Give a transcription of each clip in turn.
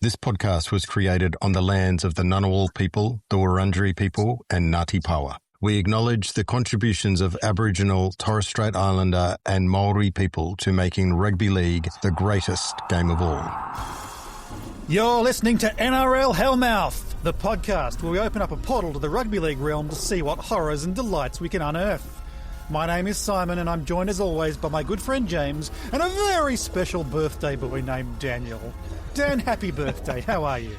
This podcast was created on the lands of the Ngunnawal people, the Wurundjeri people, and Ngāti Pawa. We acknowledge the contributions of Aboriginal, Torres Strait Islander, and Maori people to making rugby league the greatest game of all. You're listening to NRL Hellmouth, the podcast where we open up a portal to the rugby league realm to see what horrors and delights we can unearth. My name is Simon, and I'm joined as always by my good friend James and a very special birthday boy named Daniel. Dan, happy birthday. How are you?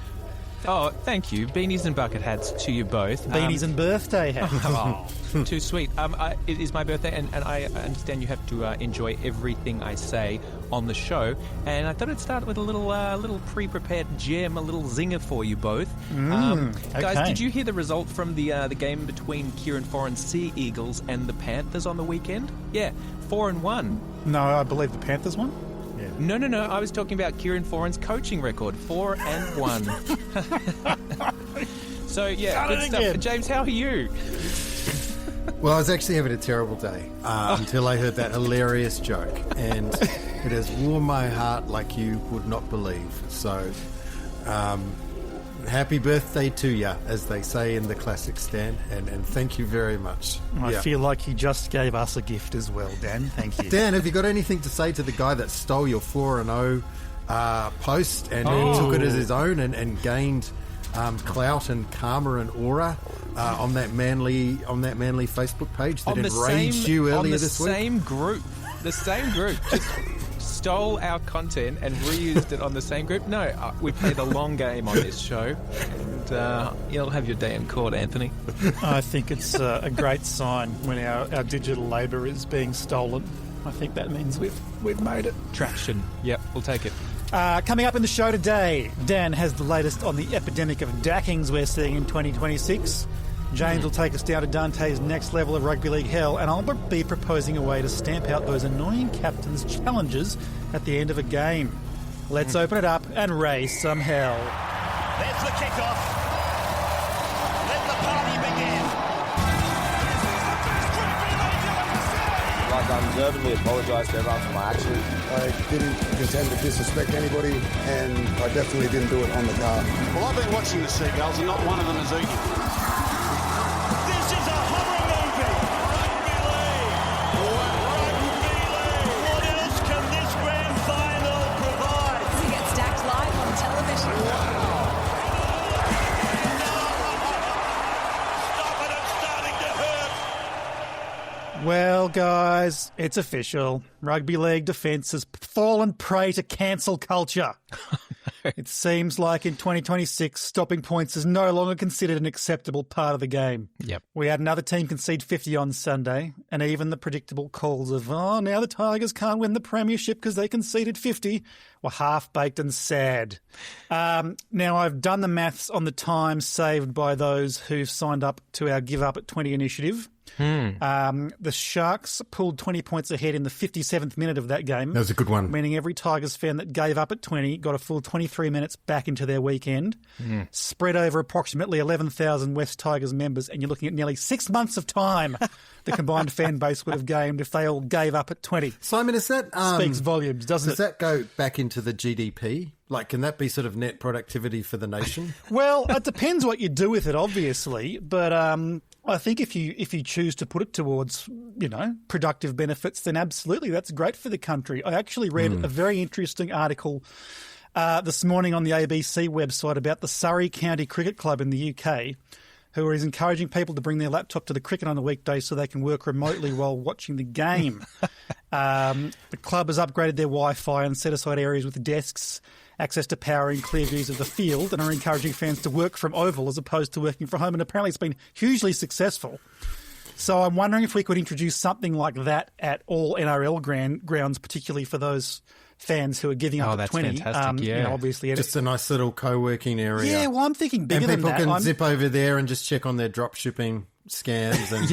Oh, thank you. Beanies and bucket hats to you both. Beanies and birthday hats. Oh, too sweet. It is my birthday, and I understand you have to enjoy everything I say on the show. And I thought I'd start with a little pre-prepared gem, a little zinger for you both. Okay. Guys, did you hear the result from the game between Kieran Foran's Sea Eagles and the Panthers on the weekend? Yeah, 4-1. No, I believe the Panthers won. Yeah. No. I was talking about Kieran Foran's coaching record, 4-1. So, yeah, good stuff. Again. James, how are you? Well, I was actually having a terrible day until I heard that hilarious joke, and it has warmed my heart like you would not believe. So, happy birthday to ya, as they say in the classic Stan, and thank you very much. I feel like he just gave us a gift as well, Dan. Thank you. Dan, have you got anything to say to the guy that stole your 4-0 post and took it as his own and gained clout and karma and aura on that manly Facebook page that enraged you earlier this week? The same group just stole our content and reused it on the same group. No, we play the long game on this show, and you'll have your day in court, Anthony. I think it's a great sign when our digital labour is being stolen. I think that means we've made it. Traction. Yep, we'll take it. Coming up in the show today, Dan has the latest on the epidemic of dackings we're seeing in 2026. James will take us down to Dante's next level of rugby league hell, and I'll be proposing a way to stamp out those annoying captains' challenges at the end of a game. Let's open it up and raise some hell. There's the kickoff. Let the party begin. Like, I undeservedly apologise to everyone for my actions. I didn't intend to disrespect anybody, and I definitely didn't do it on the car. Well, I've been watching the Seagulls, and not one of them is eating. This is a horror movie. Rugby league. What else can this grand final provide? We get stacked live on television. Stop it, it's starting to hurt. Well, guys, it's official. Rugby league defence has fallen prey to cancel culture. It seems like in 2026, stopping points is no longer considered an acceptable part of the game. Yep. We had another team concede 50 on Sunday, and even the predictable calls of, now the Tigers can't win the premiership because they conceded 50 were half-baked and sad. Now, I've done the maths on the time saved by those who've signed up to our Give Up at 20 initiative. The Sharks pulled 20 points ahead in the 57th minute of that game. That was a good one. Meaning every Tigers fan that gave up at 20 got a full 23 minutes back into their weekend, spread over approximately 11,000 West Tigers members, and you're looking at nearly 6 months of time the combined fan base would have gained if they all gave up at 20. Simon, is that... Speaks volumes, doesn't it? Does that go back into the GDP? Like, can that be sort of net productivity for the nation? Well, it depends what you do with it, obviously, but I think if you choose to put it towards, productive benefits, then absolutely, that's great for the country. I actually read a very interesting article this morning on the ABC website about the Surrey County Cricket Club in the UK, who is encouraging people to bring their laptop to the cricket on a weekday so they can work remotely while watching the game. The club has upgraded their Wi-Fi and set aside areas with desks, access to power and clear views of the field, and are encouraging fans to work from Oval as opposed to working from home. And apparently it's been hugely successful. So I'm wondering if we could introduce something like that at all NRL grounds, particularly for those fans who are giving up at 20. Oh, that's fantastic, obviously. Just a nice little co-working area. Yeah, well, I'm thinking bigger than that. And people can zip over there and just check on their drop shipping scams and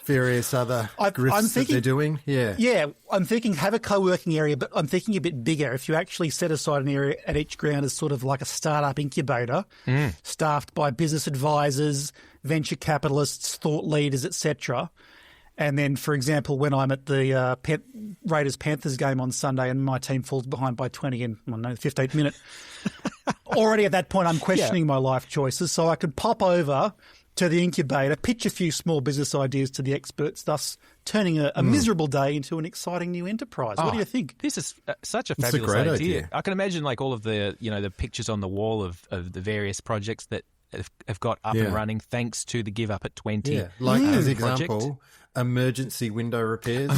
various other grifts that they're doing. Yeah, I'm thinking have a co-working area, but I'm thinking a bit bigger. If you actually set aside an area at each ground as sort of like a startup incubator, staffed by business advisors, venture capitalists, thought leaders, etc., And then, for example, when I'm at the Raiders-Panthers game on Sunday and my team falls behind by 20 in, the 15th minute, already at that point I'm questioning my life choices. So I could pop over to the incubator, pitch a few small business ideas to the experts, thus turning a miserable day into an exciting new enterprise. What do you think? This is such a fabulous idea. I can imagine like all of the, the pictures on the wall of the various projects that have got up and running thanks to the Give Up at 20. Yeah, like as example, emergency window repairs.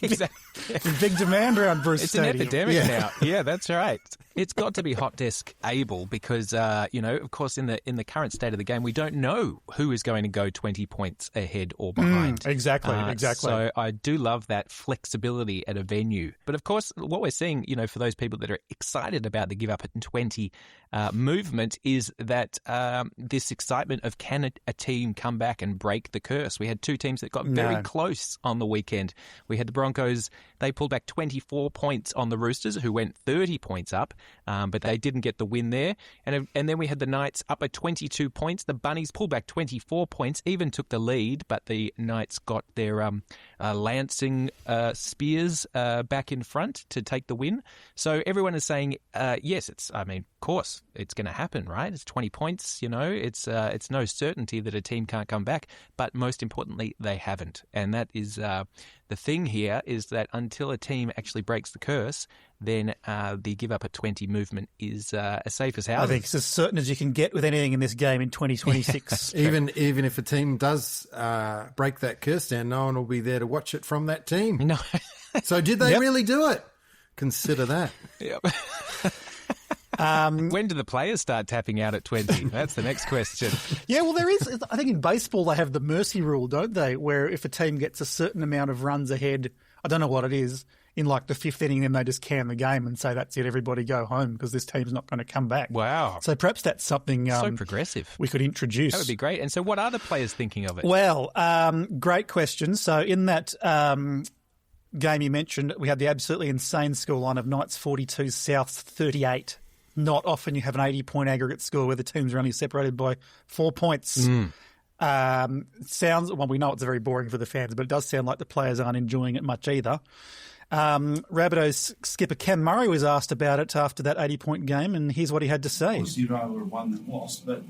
Exactly. Big demand around Bruce It's Stadium. an epidemic now. Yeah, that's right. It's got to be hot desk able because, of course, in the current state of the game, we don't know who is going to go 20 points ahead or behind. Exactly. So I do love that flexibility at a venue. But of course, what we're seeing, for those people that are excited about the Give Up at 20 movement is that this excitement of can a team come back and break the curse. We had two teams that got very close on the weekend. We had the Broncos. They pulled back 24 points on the Roosters, who went 30 points up, but they didn't get the win there. And then we had the Knights up by 22 points. The Bunnies pulled back 24 points, even took the lead, but the Knights got their Lancing Spears back in front to take the win. So everyone is saying, yes, of course, it's going to happen, right? It's 20 points, it's no certainty that a team can't come back, but most importantly, they haven't. And that is the thing here is that until a team actually breaks the curse, then the Give Up at 20 movement is as safe as houses. I think it's as certain as you can get with anything in this game in 2026. Even if a team does break that curse down, no one will be there to watch it from that team. No. So did they really do it? Consider that. Yep. When do the players start tapping out at 20? That's the next question. Yeah, well, there is. I think in baseball they have the mercy rule, don't they? Where if a team gets a certain amount of runs ahead, I don't know what it is, in like the fifth inning, then they just can the game and say, that's it, everybody go home because this team's not going to come back. Wow. So perhaps that's something so progressive we could introduce. That would be great. And so what are the players thinking of it? Well, great question. So in that game you mentioned, we had the absolutely insane scoreline of Knights 42, Souths 38. Not often you have an 80-point aggregate score where the teams are only separated by 4 points. Sounds, well, we know it's very boring for the fans, but it does sound like the players aren't enjoying it much either. Rabbitohs skipper Cam Murray was asked about it after that 80-point game, and here's what he had to say. Obviously, you'd rather have won than lost, but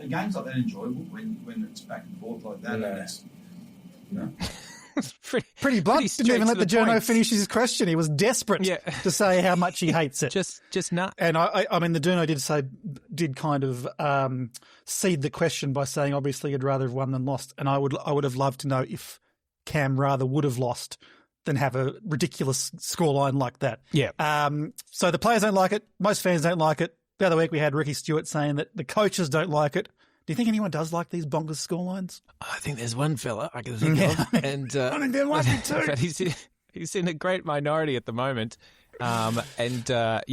games like that are enjoyable when it's back and forth like that. And it's, pretty blunt. Didn't even let the journo finish his question. He was desperate to say how much he hates it. just nut. And I mean, the journo did kind of seed the question by saying, obviously, you'd rather have won than lost. And I would have loved to know if Cam rather would have lost than have a ridiculous scoreline like that. Yeah. So the players don't like it. Most fans don't like it. The other week we had Ricky Stewart saying that the coaches don't like it. Do you think anyone does like these bonkers scorelines? I think there's one fella I can think of. And, I think there might be two. But he's in a great minority at the moment. Everywhere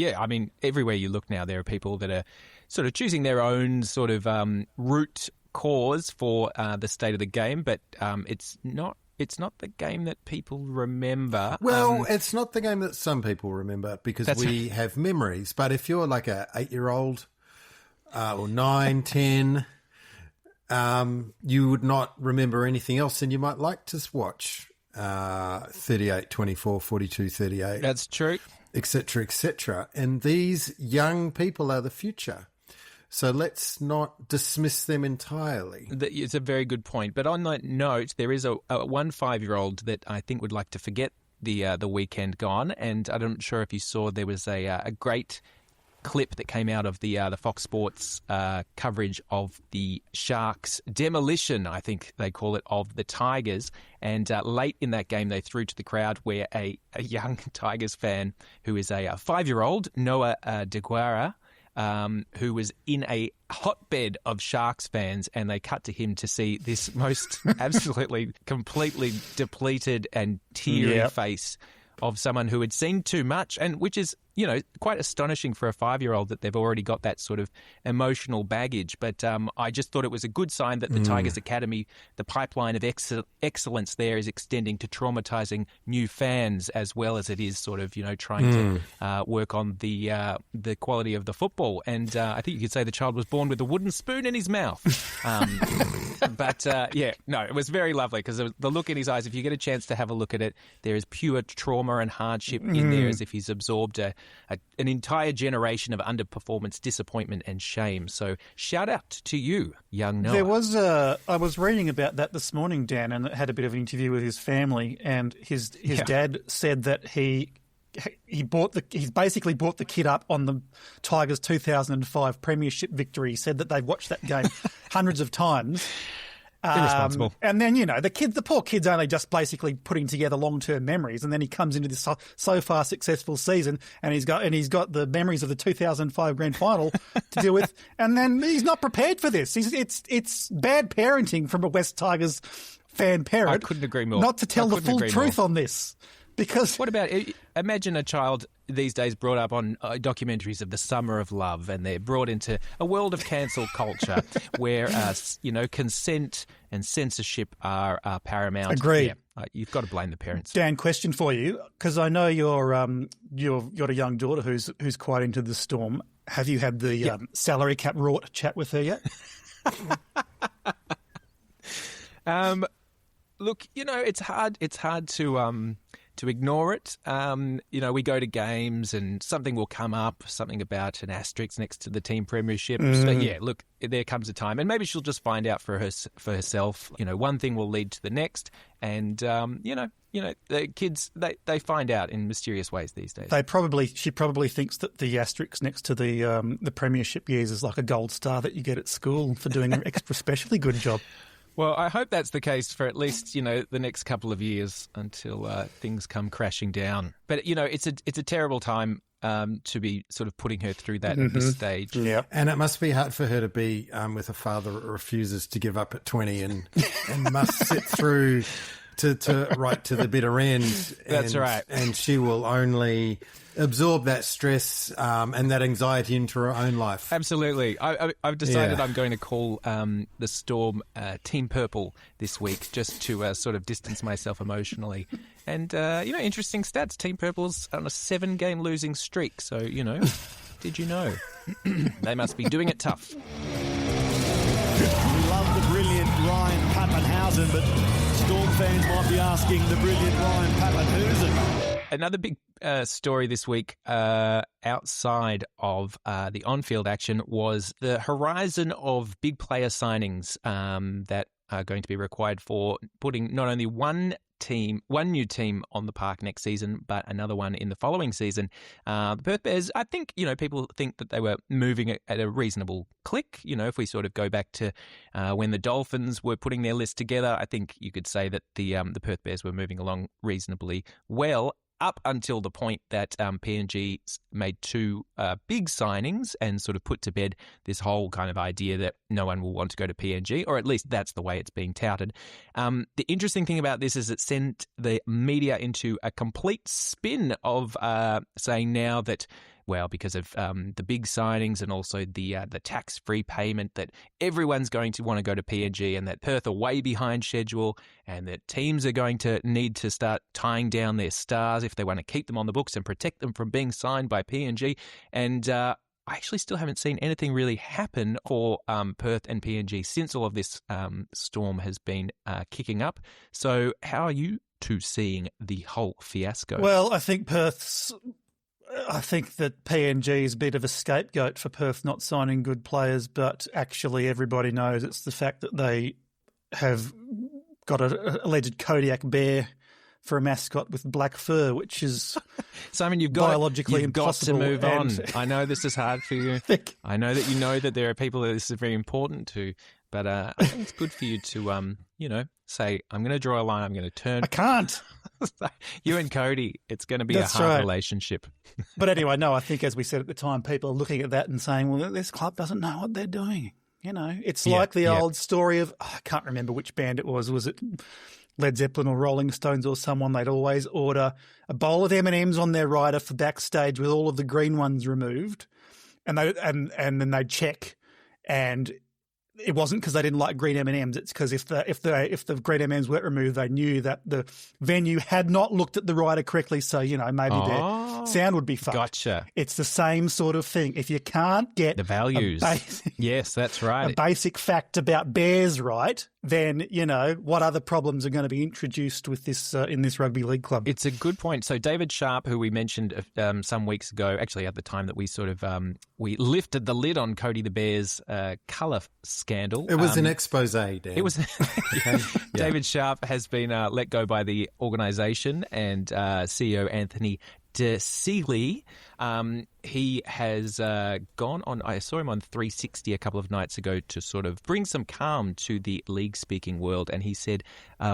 you look now, there are people that are sort of choosing their own sort of root cause for the state of the game, but it's not the game that people remember. Well, it's not the game that some people remember because we have memories. But if you're like a 8-year-old or 9, 10, you would not remember anything else, and you might like to watch 38, 24, 42, 38. That's true. Et cetera, and these young people are the future. So let's not dismiss them entirely. It's a very good point. But on that note, there is a 5-year-old that I think would like to forget the weekend gone. And I'm not sure if you saw, there was a great clip that came out of the Fox Sports coverage of the Sharks' demolition, I think they call it, of the Tigers. And late in that game, they threw to the crowd where a young Tigers fan who is a 5-year-old, Noah DeGuara, who was in a hotbed of Sharks fans, and they cut to him to see this most absolutely completely depleted and teary face of someone who had seen too much, and which is quite astonishing for a 5-year-old that they've already got that sort of emotional baggage. But I just thought it was a good sign that the Tigers Academy, the pipeline of excellence there is extending to traumatising new fans as well as it is sort of, trying to work on the quality of the football. And I think you could say the child was born with a wooden spoon in his mouth. It was very lovely because the look in his eyes, if you get a chance to have a look at it, there is pure trauma and hardship in there as if he's absorbed an entire generation of underperformance, disappointment and shame. So shout out to you, young Noah. There was I was reading about that this morning, Dan, and had a bit of an interview with his family, and his dad said that he basically brought the kid up on the Tigers' 2005 premiership victory. He said that they've watched that game hundreds of times. Irresponsible. And then, the poor kid's only just basically putting together long-term memories, and then he comes into this so far successful season, and he's got the memories of the 2005 grand final to deal with, and then he's not prepared for this. It's bad parenting from a West Tigers fan parent. I couldn't agree more. Not to tell the full truth on this. Because what about, imagine a child these days brought up on documentaries of the summer of love, and they're brought into a world of cancel culture where, consent and censorship are paramount. Agreed. Yeah, you've got to blame the parents. Dan, question for you, because I know you've got a young daughter who's quite into the Storm. Have you had the salary cap rort chat with her yet? Look, it's hard to ignore it. We go to games and something will come up, something about an asterisk next to the team premiership. But yeah, look, there comes a time, and maybe she'll just find out for herself. One thing will lead to the next, and the kids they find out in mysterious ways these days. She probably thinks that the asterisk next to the premiership years is like a gold star that you get at school for doing an extra specially good job. Well, I hope that's the case for at least, the next couple of years until things come crashing down. But, it's a terrible time to be sort of putting her through that at this stage. Yeah. And it must be hard for her to be with a father that refuses to give up at 20 and must sit through to right to the bitter end. That's right. And she will only absorb that stress and that anxiety into her own life. Absolutely. I've decided I'm going to call the Storm Team Purple this week just to sort of distance myself emotionally. And, interesting stats. Team Purple's on a 7-game losing streak. So, did you know? They must be doing it tough. We love the brilliant Ryan Pappenhausen, but Storm fans might be asking the brilliant Ryan Pappenhausen. Another big story this week outside of the on-field action was the horizon of big player signings that are going to be required for putting not only one new team on the park next season, but another one in the following season. The Perth Bears, I think, people think that they were moving at a reasonable click. If we sort of go back to when the Dolphins were putting their list together, I think you could say that the Perth Bears were moving along reasonably well, up until the point that PNG made 2 big signings and sort of put to bed this whole kind of idea that no one will want to go to PNG, or at least that's the way it's being touted. The interesting thing about this is it sent the media into a complete spin of saying now that, well, because of the big signings and also the tax-free payment, that everyone's going to want to go to PNG, and that Perth are way behind schedule, and that teams are going to need to start tying down their stars if they want to keep them on the books and protect them from being signed by PNG. And I actually still haven't seen anything really happen for Perth and PNG since all of this storm has been kicking up. So how are you two seeing the whole fiasco? Well, I think that PNG is a bit of a scapegoat for Perth not signing good players, but actually everybody knows it's the fact that they have got an alleged Kodiak bear for a mascot with black fur, which is Simon, you've biologically got impossible. To move on. I know this is hard for you. I know that you know that there are people that this is very important to, but I think it's good for you to, say, I'm going to draw a line, I'm going to turn. I can't. You and Cody, it's going to be a hard relationship. But anyway, no, I think as we said at the time, people are looking at that and saying, well, this club doesn't know what they're doing. It's like the old story of, I can't remember which band it was. Was it Led Zeppelin or Rolling Stones or someone, they'd always order a bowl of M&Ms on their rider for backstage with all of the green ones removed, and then they'd check, and it wasn't because they didn't like green M&Ms. It's because if the green M&Ms weren't removed, they knew that the venue had not looked at the rider correctly. So maybe their sound would be fucked. Gotcha. It's the same sort of thing. If you can't get the values, yes, that's right, a basic fact about bears right, then what other problems are going to be introduced with this in this rugby league club? It's a good point. So David Sharp, who we mentioned some weeks ago, actually at the time that we sort of we lifted the lid on Cody the Bear's colour scandal. It was an expose, Dan. It was. David Sharp has been let go by the organisation, and CEO Anthony De Seeley, he has gone on. I saw him on 360 a couple of nights ago to sort of bring some calm to the league-speaking world, and he said,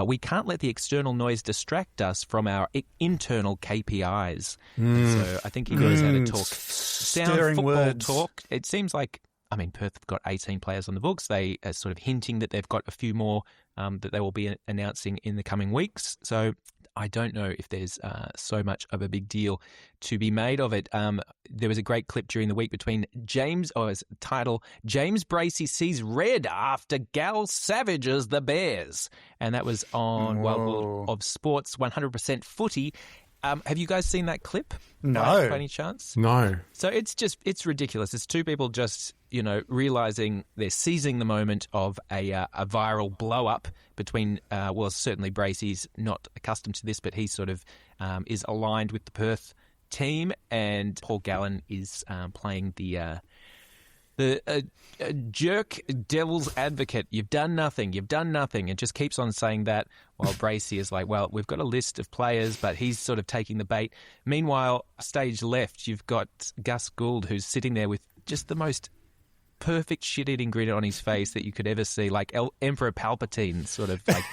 "We can't let the external noise distract us from our internal KPIs." So I think he knows how to talk sound football words. Talk. It seems like, Perth have got 18 players on the books. They are sort of hinting that they've got a few more that they will be announcing in the coming weeks. So I don't know if there's so much of a big deal to be made of it. There was a great clip during the week between James Bracey sees red after Gal savages the Bears. And that was on Wild World of Sports 100% Footy. Have you guys seen that clip? No. By any chance? No. So it's ridiculous. It's two people just, realising they're seizing the moment of a viral blow-up between, certainly Bracey's not accustomed to this, but he sort of is aligned with the Perth team, and Paul Gallen is playing the jerk devil's advocate. You've done nothing, and just keeps on saying that, while Bracey is like, well, we've got a list of players, but he's sort of taking the bait. Meanwhile, stage left, you've got Gus Gould, who's sitting there with just the most perfect shit-eating grin on his face that you could ever see, like Emperor Palpatine, sort of like,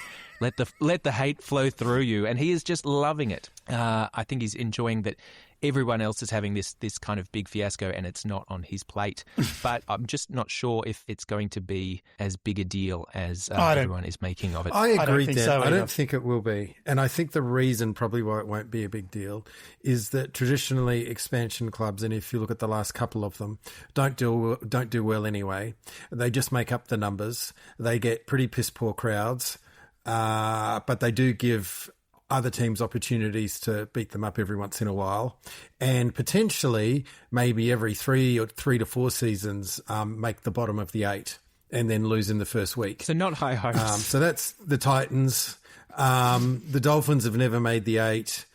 let the hate flow through you, and he is just loving it. I think he's enjoying that everyone else is having this kind of big fiasco and it's not on his plate. But I'm just not sure if it's going to be as big a deal as everyone is making of it. I agree, Dan. so I don't think it will be. And I think the reason probably why it won't be a big deal is that traditionally expansion clubs, and if you look at the last couple of them, don't do well anyway. They just make up the numbers. They get pretty piss-poor crowds, but they do give other teams opportunities to beat them up every once in a while, and potentially maybe every 3 to 4 seasons make the bottom of the 8 and then lose in the first week. So not high hopes. So that's the Titans. The Dolphins have never made the 8.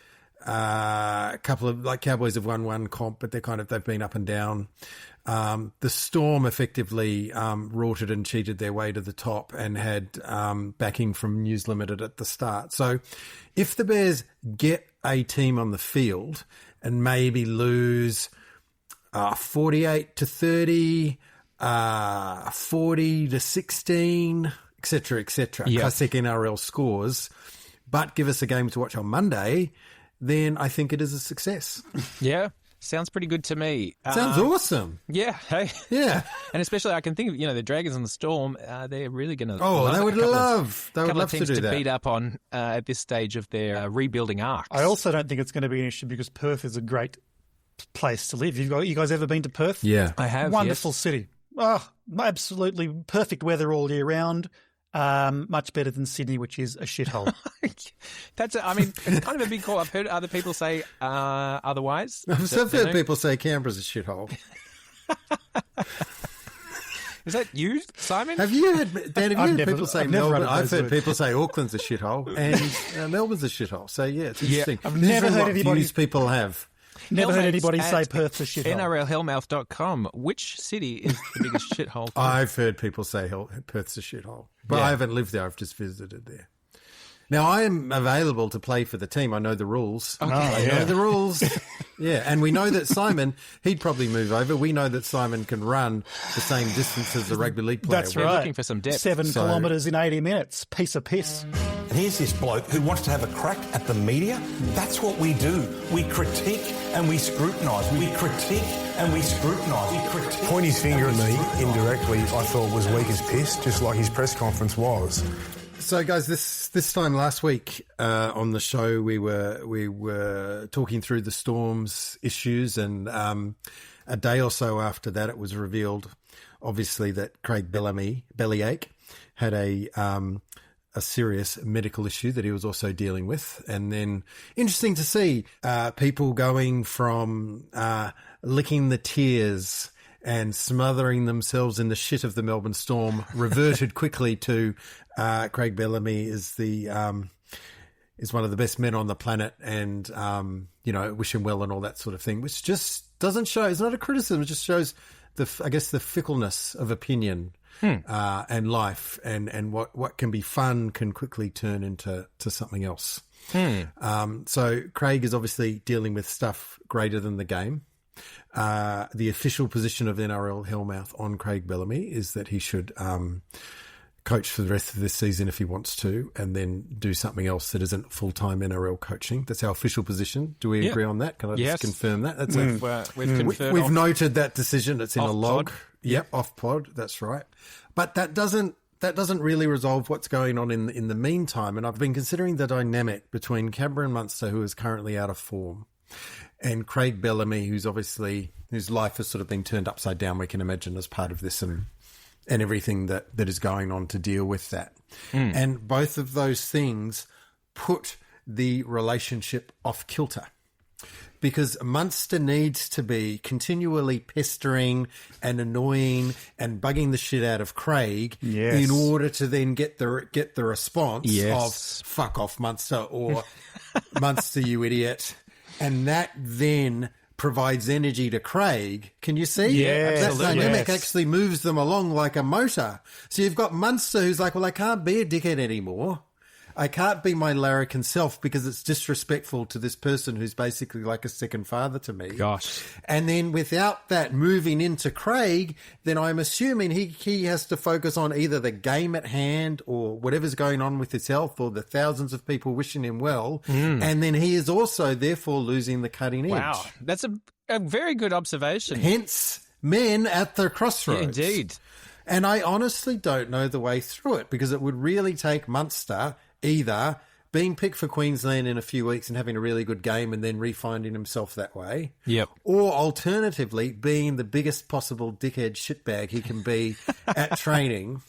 A couple of Cowboys have won one comp, but they've been up and down. The Storm effectively rorted and cheated their way to the top and had backing from News Limited at the start. So if the Bears get a team on the field and maybe lose 48-30, 40-16, etc., classic NRL scores, but give us a game to watch on Monday, then I think it is a success. Yeah. Sounds pretty good to me. Sounds awesome. Yeah. Hey. Yeah. And especially I can think of, the Dragons and the Storm, they're really going to they would love to do that. Beat up on at this stage of their rebuilding arcs. I also don't think it's going to be an issue because Perth is a great place to live. You guys ever been to Perth? Yeah. I have. Wonderful city. Oh, absolutely perfect weather all year round. Much better than Sydney, which is a shithole. It's kind of a big call. I've heard other people say otherwise. I've heard people say Canberra's a shithole. Is that you, Simon? Have you heard people say Melbourne? I've heard people say Auckland's a shithole and Melbourne's a shithole. So, yeah, it's interesting. I've never heard anybody... views people have. Never heard anybody say Perth's a shithole. NRLHellmouth.com. Which city is the biggest shithole? I've heard people say Perth's a shithole. But I haven't lived there. I've just visited there. Now, I am available to play for the team. I know the rules. Okay. I know the rules. Yeah, and we know that Simon, he'd probably move over. We know that Simon can run the same distance as a rugby league player. That's We're right. looking for some depth. 7 kilometres in 80 minutes. Piece of piss. And here's this bloke who wants to have a crack at the media. That's what we do. We critique and we scrutinise. We critique and we scrutinise. We critique. Point his finger at me indirectly, I thought was weak as piss, just like his press conference was. So, guys, this time last week on the show, we were talking through the Storm's issues, and a day or so after that, it was revealed, obviously, that Craig Bellyache had a serious medical issue that he was also dealing with. And then, interesting to see people going from licking the tears and smothering themselves in the shit of the Melbourne Storm, reverted quickly to Craig Bellamy is one of the best men on the planet, and wish him well and all that sort of thing, which just doesn't show. It's not a criticism; it just shows the fickleness of opinion and life, and what can be fun can quickly turn into something else. So Craig is obviously dealing with stuff greater than the game. The official position of NRL Hellmouth on Craig Bellamy is that he should coach for the rest of this season if he wants to, and then do something else that isn't full-time NRL coaching. That's our official position. Do we agree on that? Can I just confirm that? That's we've noted that decision. It's in a log. Pod. Yep, off pod. That's right. But that doesn't really resolve what's going on in the meantime. And I've been considering the dynamic between Cameron Munster, who is currently out of form, and Craig Bellamy, whose life has sort of been turned upside down, we can imagine, as part of this and everything that is going on to deal with that. And both of those things put the relationship off kilter, because Munster needs to be continually pestering and annoying and bugging the shit out of Craig in order to then get the response of "fuck off, Munster," or "Munster, you idiot." And that then provides energy to Craig. Can you see? Yeah, that dynamic actually moves them along like a motor. So you've got Munster who's like, well, I can't be a dickhead anymore. I can't be my larrikin self because it's disrespectful to this person who's basically like a second father to me. Gosh. And then without that moving into Craig, then I'm assuming he has to focus on either the game at hand or whatever's going on with his health or the thousands of people wishing him well. And then he is also therefore losing the cutting edge. Wow. That's a very good observation. Hence, men at the crossroads. Yeah, indeed. And I honestly don't know the way through it, because it would really take Munster either being picked for Queensland in a few weeks and having a really good game and then refinding himself that way. Yep. Or alternatively, being the biggest possible dickhead shitbag he can be at training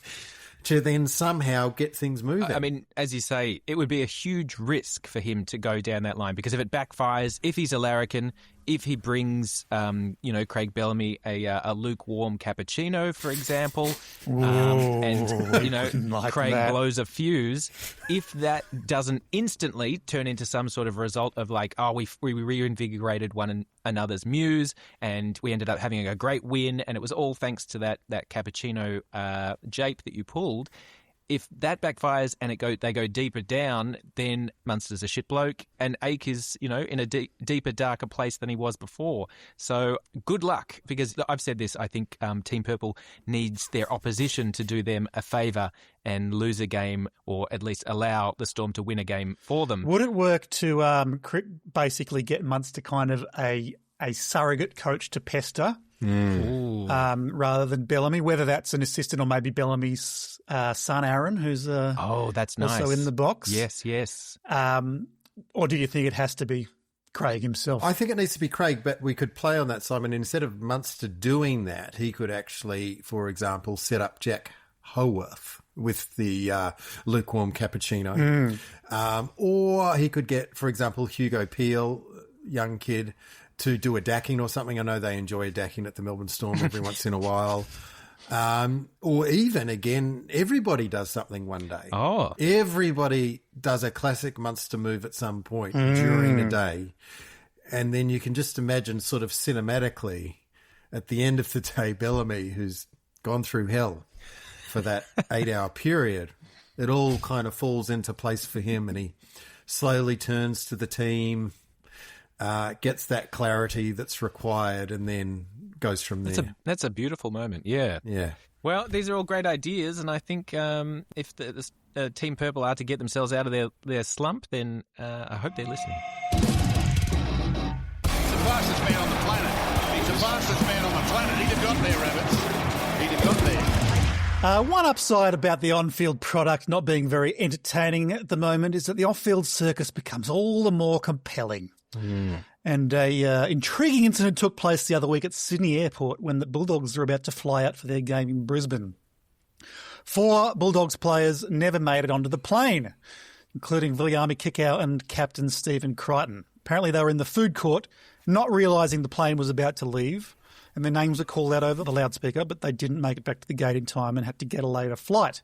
to then somehow get things moving. I mean, as you say, it would be a huge risk for him to go down that line, because if it backfires, if he's a larrikin, if he brings, Craig Bellamy a lukewarm cappuccino, for example, and, like Craig that. blows a fuse, if that doesn't instantly turn into some sort of result of like, we reinvigorated one another's muse and we ended up having a great win and it was all thanks to that cappuccino jape that you pulled. If that backfires and they go deeper down, then Munster's a shit bloke and Ake is, in a deeper, darker place than he was before. So good luck, because I've said this, I think Team Purple needs their opposition to do them a favour and lose a game, or at least allow the Storm to win a game for them. Would it work to basically get Munster kind of a surrogate coach to pester? Rather than Bellamy, whether that's an assistant or maybe Bellamy's son Aaron, who's that's nice. Also in the box. Yes. Or do you think it has to be Craig himself? I think it needs to be Craig, but we could play on that, Simon. Instead of Munster doing that, he could actually, for example, set up Jack Howarth with the lukewarm cappuccino. Or he could get, for example, Hugo Peel, young kid, to do a dacking or something. I know they enjoy a dacking at the Melbourne Storm every once in a while. Or even, again, everybody does something one day. Oh. Everybody does a classic Munster move at some point during the day. And then you can just imagine sort of cinematically at the end of the day, Bellamy, who's gone through hell for that 8-hour period, it all kind of falls into place for him and he slowly turns to the team, gets that clarity that's required, and then goes from there. That's a beautiful moment, yeah. Yeah. Well, these are all great ideas, and I think if the Team Purple are to get themselves out of their slump, then I hope they're listening. He's the fastest man on the planet. He's the fastest man on the planet. He'd have got there, Rabbits. He'd have got there. One upside about the on-field product not being very entertaining at the moment is that the off-field circus becomes all the more compelling. And a intriguing incident took place the other week at Sydney Airport when the Bulldogs were about to fly out for their game in Brisbane. 4 Bulldogs players never made it onto the plane, including Viliami Kikau and Captain Stephen Crichton. Apparently they were in the food court, not realising the plane was about to leave, and their names were called out over the loudspeaker, but they didn't make it back to the gate in time and had to get a later flight.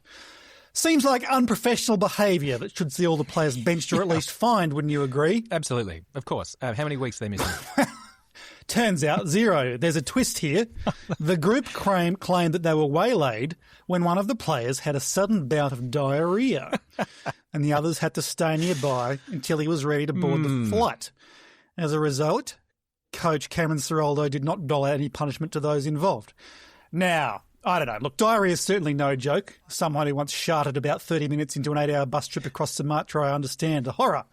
Seems like unprofessional behaviour that should see all the players benched or at least fined, wouldn't you agree? Absolutely, of course. How many weeks are they missing? Turns out 0. There's a twist here. The group claimed that they were waylaid when one of the players had a sudden bout of diarrhoea and the others had to stay nearby until he was ready to board the flight. As a result, Coach Cameron Ciraldo did not dole out any punishment to those involved. Now, I don't know. Look, diarrhoea is certainly no joke. Someone who once sharted about 30 minutes into an 8-hour bus trip across Sumatra, I understand the horror.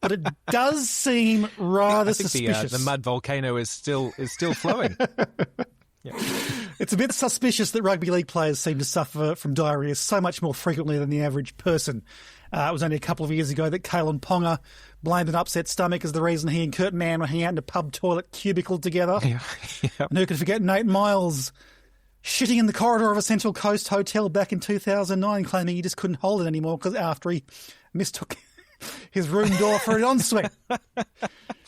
But it does seem rather suspicious. The mud volcano is still flowing. It's a bit suspicious that rugby league players seem to suffer from diarrhoea so much more frequently than the average person. It was only a couple of years ago that Kalen Ponga blamed an upset stomach as the reason he and Kurt Mann were hanging out in a pub toilet cubicle together. And who could forget Nate Miles shitting in the corridor of a Central Coast hotel back in 2009, claiming he just couldn't hold it anymore because after he mistook his room door for an ensuite.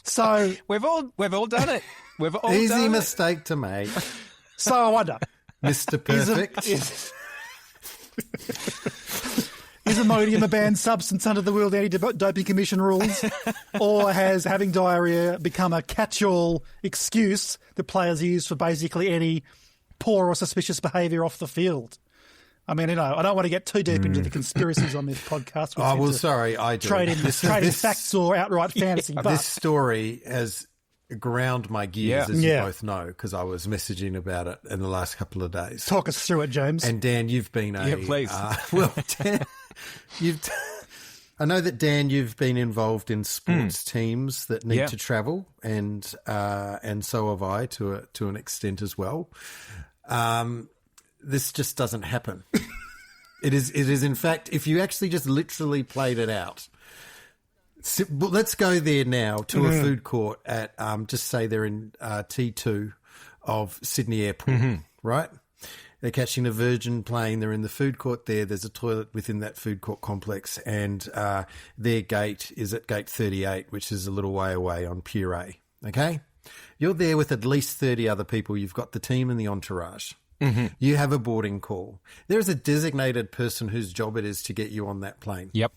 So we've all done it. We've all easy done mistake to make. So I wonder, Mr. Perfect. Is Imodium a banned substance under the World Anti-Doping Commission rules, or has having diarrhoea become a catch-all excuse that players use for basically any poor or suspicious behaviour off the field? I mean, I don't want to get too deep into the conspiracies on this podcast. Oh, well, sorry, I do. Trading facts or outright fantasy. But this story has ground my gears, as you both know, because I was messaging about it in the last couple of days. Talk us through it, James. And Dan, you've been please. Dan, I know that, Dan, you've been involved in sports teams that need to travel, and so have I to an extent as well. This just doesn't happen. It is in fact, if you actually just literally played it out. So, let's go there now to a food court at, just say they're in T2 of Sydney Airport, right? They're catching a Virgin plane. They're in the food court there. There's a toilet within that food court complex, and their gate is at gate 38, which is a little way away on Pier A, okay? You're there with at least 30 other people. You've got the team and the entourage. You have a boarding call. There is a designated person whose job it is to get you on that plane. Yep.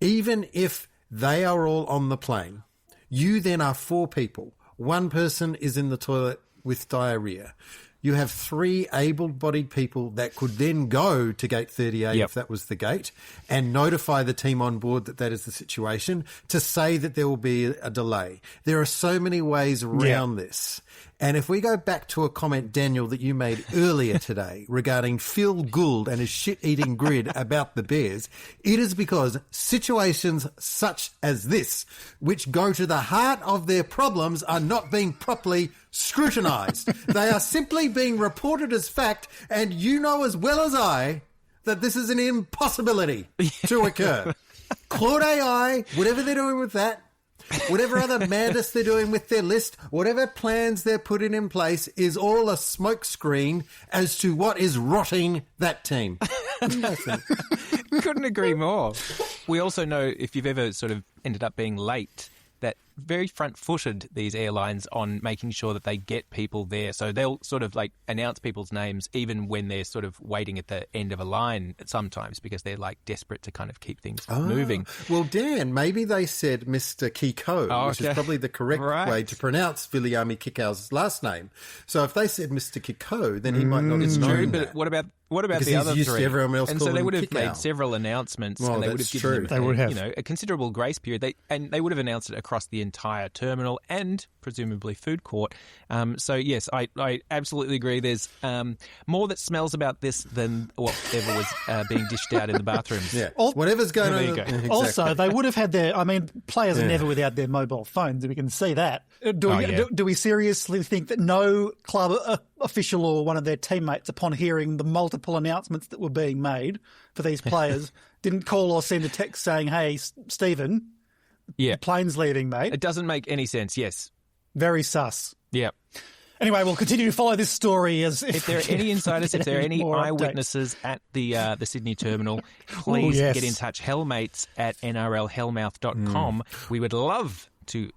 Even if they are all on the plane, you then are 4 people. 1 person is in the toilet with diarrhoea. You have 3 able-bodied people that could then go to gate 38 if that was the gate and notify the team on board that that is the situation to say that there will be a delay. There are so many ways around this. And if we go back to a comment, Daniel, that you made earlier today regarding Phil Gould and his shit-eating grid about the Bears, it is because situations such as this, which go to the heart of their problems, are not being properly scrutinised. They are simply being reported as fact, and you know as well as I that this is an impossibility to occur. Claude AI, whatever they're doing with that, whatever other madness they're doing with their list, whatever plans they're putting in place is all a smokescreen as to what is rotting that team. Couldn't agree more. We also know, if you've ever sort of ended up being late, that very front-footed, these airlines, on making sure that they get people there. So they'll sort of like announce people's names even when they're sort of waiting at the end of a line sometimes, because they're like desperate to kind of keep things moving. Well, Dan, maybe they said Mr. Kiko, which is probably the correct way to pronounce Viliami Kikau's last name. So if they said Mr. Kiko, then he might not have known that. But what about because the other used 3? To everyone else and so they would have made several announcements, and they would have given them a considerable grace period. They would have announced it across the entire terminal and presumably food court. So, yes, I absolutely agree. There's more that smells about this than whatever was being dished out in the bathrooms. Yeah, whatever's going on. Exactly. Also, they would have had players are never without their mobile phones. We can see that. Do we seriously think that no club official or one of their teammates, upon hearing the multiple announcements that were being made for these players, didn't call or send a text saying, "Hey, Stephen, the plane's leaving, mate"? It doesn't make any sense, yes. Very sus. Yeah. Anyway, we'll continue to follow this story as if there are any insiders, if there are any eyewitnesses at the Sydney terminal, please get in touch. Hellmates at nrlhellmouth.com. We would love to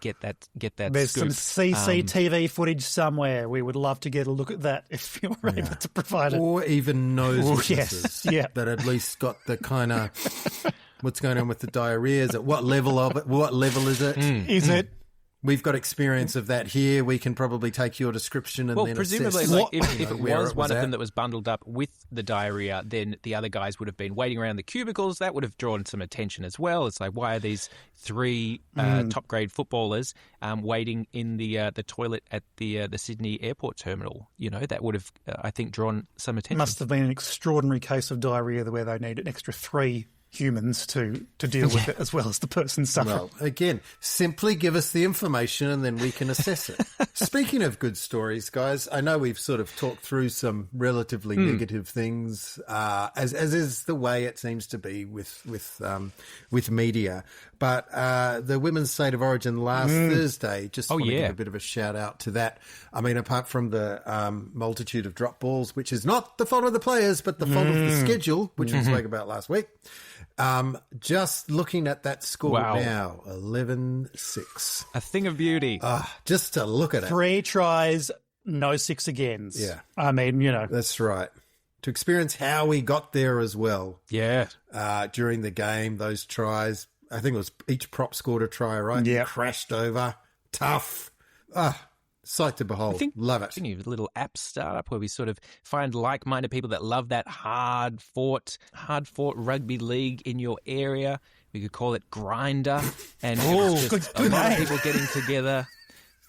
get that There's scoop. some CCTV footage somewhere. We would love to get a look at that if you're able to provide it. Or even nose witnesses that at least got the kind of what's going on with the diarrhea. Is it what level of it? What level is it? Is it? We've got experience of that here. We can probably take your description and then presumably, assess if it was one of them that was bundled up with the diarrhea, then the other guys would have been waiting around the cubicles. That would have drawn some attention as well. It's like, why are these three top-grade footballers waiting in the toilet at the Sydney airport terminal? You know, that would have, I think, drawn some attention. Must have been an extraordinary case of diarrhea where they need an extra 3 humans to deal with it as well as the person suffering. Well, again, simply give us the information and then we can assess it. Speaking of good stories, guys, I know we've sort of talked through some relatively negative things, as is the way it seems to be with media. But the Women's State of Origin last Thursday, just want to give a bit of a shout out to that. I mean, apart from the multitude of drop balls, which is not the fault of the players, but the fault of the schedule, which we spoke about last week. Just looking at that score now, 11-6. A thing of beauty. Just to look at it. 3 tries, no 6 agains. Yeah. I mean, you know. That's right. To experience how we got there as well. Yeah. During the game, those tries, I think it was each prop scored a try, right? Yeah. Crashed over. Tough. Sight to behold. Love it. I think you have a little app startup where we sort of find like-minded people that love that hard-fought rugby league in your area. We could call it Grindr. And just a lot of people getting together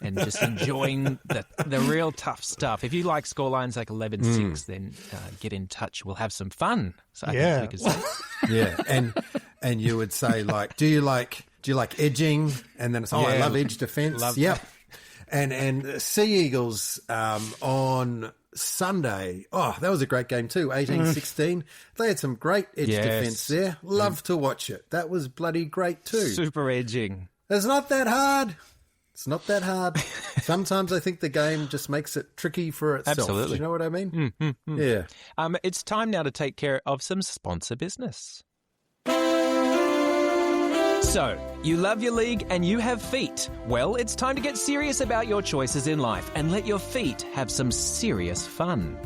and just enjoying the real tough stuff. If you like scorelines like 11-6, then get in touch. We'll have some fun. So I think we could say. Yeah, and you would say, like, do you like edging? And then it's, I love edge defence. Yep. And Sea Eagles on Sunday, that was a great game too, 18-16. They had some great edge defence there. Love to watch it. That was bloody great too. Super edging. It's not that hard. It's not that hard. Sometimes I think the game just makes it tricky for itself. Absolutely. Do you know what I mean? Yeah. It's time now to take care of some sponsor business. So, you love your league and you have feet. Well, it's time to get serious about your choices in life and let your feet have some serious fun.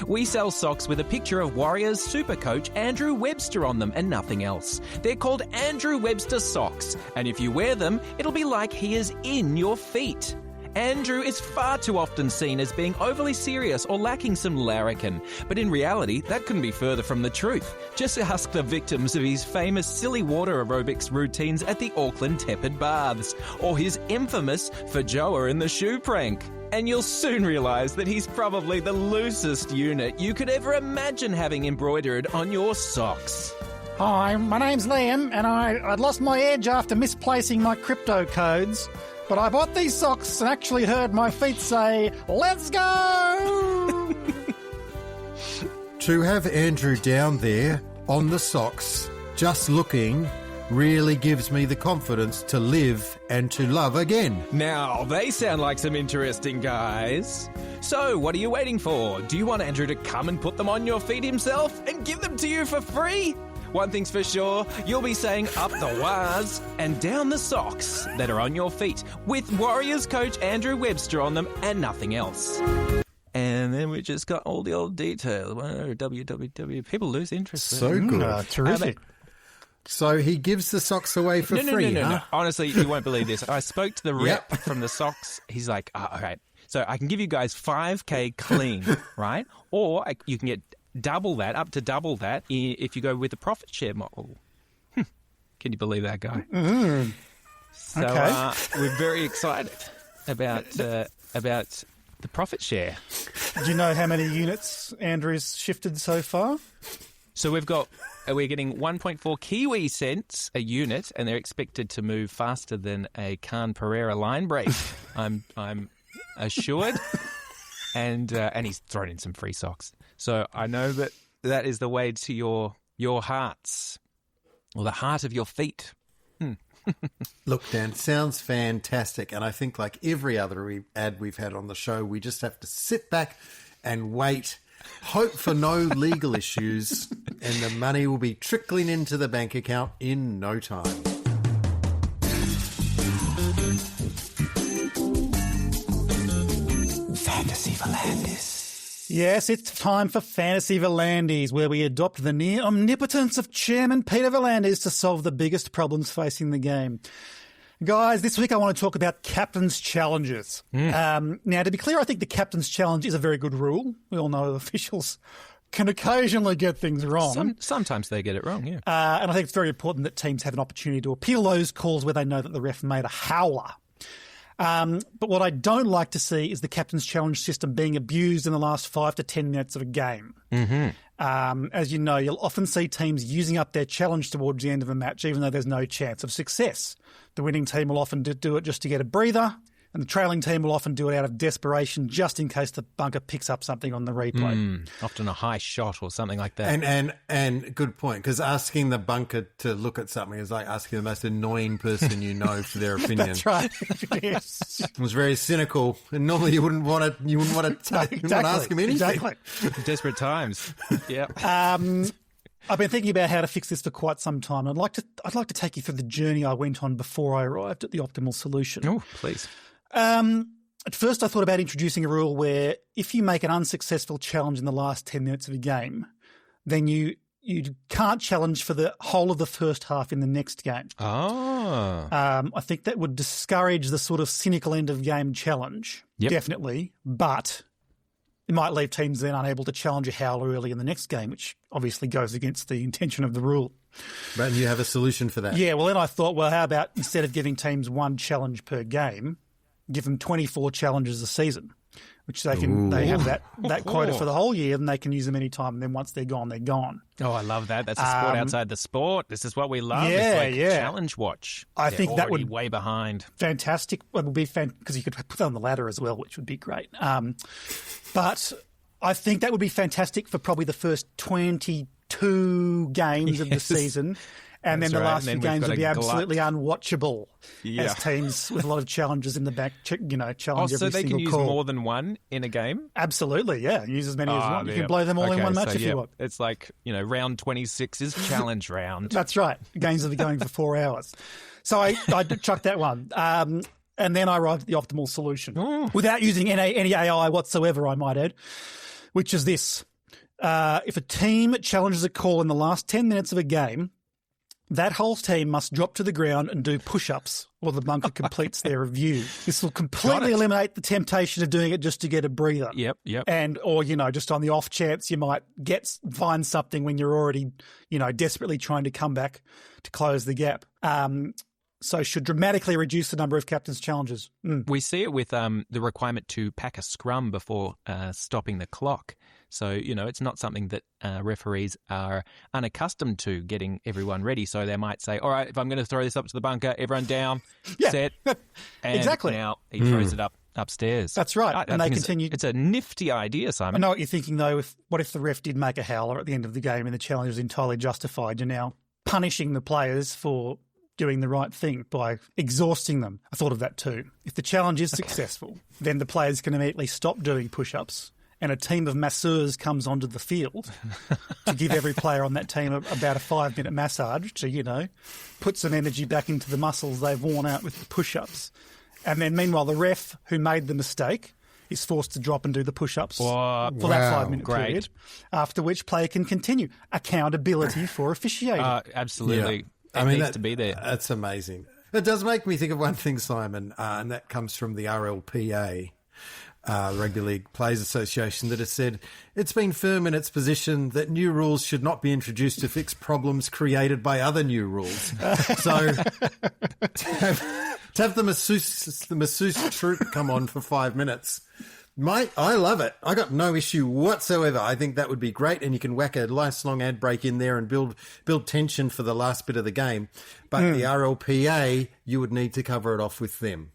We sell socks with a picture of Warriors super coach Andrew Webster on them and nothing else. They're called Andrew Webster socks, and if you wear them, it'll be like he is in your feet. Andrew is far too often seen as being overly serious or lacking some larrikin, but in reality, that couldn't be further from the truth. Just ask the victims of his famous silly water aerobics routines at the Auckland Tepid Baths, or his infamous Fajoa in the shoe prank. And you'll soon realise that he's probably the loosest unit you could ever imagine having embroidered on your socks. Hi, my name's Liam, and I'd lost my edge after misplacing my crypto codes. But I bought these socks and actually heard my feet say, "Let's go!" To have Andrew down there on the socks, just looking, really gives me the confidence to live and to love again. Now, they sound like some interesting guys. So, what are you waiting for? Do you want Andrew to come and put them on your feet himself and give them to you for free? One thing's for sure, you'll be saying up the waz and down the socks that are on your feet with Warriors coach Andrew Webster on them and nothing else. And then we just got all the old detail. www. People lose interest. So good. Terrific. So he gives the socks away for free, No. Honestly, you won't believe this. I spoke to the rep from the socks. He's like, all right, so I can give you guys $5,000 clean, right? Or you can get up to double that if you go with the profit share model. Can you believe that guy? So we're very excited about the profit share. Do you know how many units Andrew's shifted so far? So we're getting 1.4 Kiwi cents a unit, and they're expected to move faster than a Khan Pereira line break. I'm assured. And he's thrown in some free socks. So I know that is the way to your hearts, or the heart of your feet. Look, Dan, sounds fantastic. And I think like every other ad we've had on the show, we just have to sit back and wait, hope for no legal issues, and the money will be trickling into the bank account in no time. Fantasy Volandis. Yes, it's time for Fantasy Volandis, where we adopt the near omnipotence of Chairman Peter Volandis to solve the biggest problems facing the game. Guys, this week I want to talk about Captain's Challenges. Now, to be clear, I think the Captain's Challenge is a very good rule. We all know officials can occasionally get things wrong. Sometimes they get it wrong, yeah. And I think it's very important that teams have an opportunity to appeal those calls where they know that the ref made a howler. But what I don't like to see is the Captain's Challenge system being abused in the last 5 to 10 minutes of a game. As you know, you'll often see teams using up their challenge towards the end of a match, even though there's no chance of success. The winning team will often do it just to get a breather, and the trailing team will often do it out of desperation just in case the bunker picks up something on the replay. Often a high shot or something like that. And good point, because asking the bunker to look at something is like asking the most annoying person you know for their opinion. That's right. Yes. It was very cynical, and normally you wouldn't want to ask him anything. Exactly. Desperate times. Yeah. I've been thinking about how to fix this for quite some time. I'd like to take you through the journey I went on before I arrived at the optimal solution. Oh, please. At first, I thought about introducing a rule where if you make an unsuccessful challenge in the last 10 minutes of a game, then you can't challenge for the whole of the first half in the next game. I think that would discourage the sort of cynical end-of-game challenge, definitely, but it might leave teams then unable to challenge a howler early in the next game, which obviously goes against the intention of the rule. But you have a solution for that. Yeah, well, then I thought, well, how about instead of giving teams one challenge per game, give them 24 challenges a season, which they have that quota for the whole year, and they can use them anytime, and then once they're gone, they're gone. Oh, I love that. That's a sport outside the sport. This is what we love. Yeah, it's like challenge watch. I think that would way behind. Fantastic. It would be because you could put that on the ladder as well, which would be great. But I think that would be fantastic for probably the first 22 games of the season. And then the last few games would be absolutely unwatchable as teams with a lot of challenges in the back, challenge every single call. So they can use more than one in a game? Absolutely, yeah. Use as many as you want. You can blow them all in one match if you want. It's like, round 26 is challenge round. That's right. Games will be going for 4 hours. So I chucked that one. And then I arrived at the optimal solution without using any AI whatsoever, I might add, which is this. If a team challenges a call in the last 10 minutes of a game, that whole team must drop to the ground and do push-ups while the bunker completes their review. This will completely eliminate the temptation of doing it just to get a breather. Yep. Or just on the off chance you might find something when you're already, desperately trying to come back to close the gap. So should dramatically reduce the number of captain's challenges. We see it with the requirement to pack a scrum before stopping the clock. So, it's not something that referees are unaccustomed to, getting everyone ready. So they might say, all right, if I'm going to throw this up to the bunker, everyone down, set. And exactly. Now he throws it up upstairs. That's right. And they continue. It's a nifty idea, Simon. I know what you're thinking, though. What if the ref did make a howler at the end of the game and the challenge was entirely justified? You're now punishing the players for doing the right thing by exhausting them. I thought of that too. If the challenge is successful, then the players can immediately stop doing push-ups, and a team of masseurs comes onto the field to give every player on that team about a 5-minute massage to, put some energy back into the muscles they've worn out with the push-ups. And then meanwhile, the ref who made the mistake is forced to drop and do the push-ups for that 5-minute period, after which player can continue. Accountability for officiating. Absolutely. Yeah. It needs to be there. That's amazing. It does make me think of one thing, Simon, and that comes from the RLPA, Rugby League Players Association, that has said it's been firm in its position that new rules should not be introduced to fix problems created by other new rules. So To have the masseuse troupe come on for 5 minutes. I love it. I got no issue whatsoever. I think that would be great, and you can whack a nice long ad break in there and build tension for the last bit of the game. But the RLPA, you would need to cover it off with them.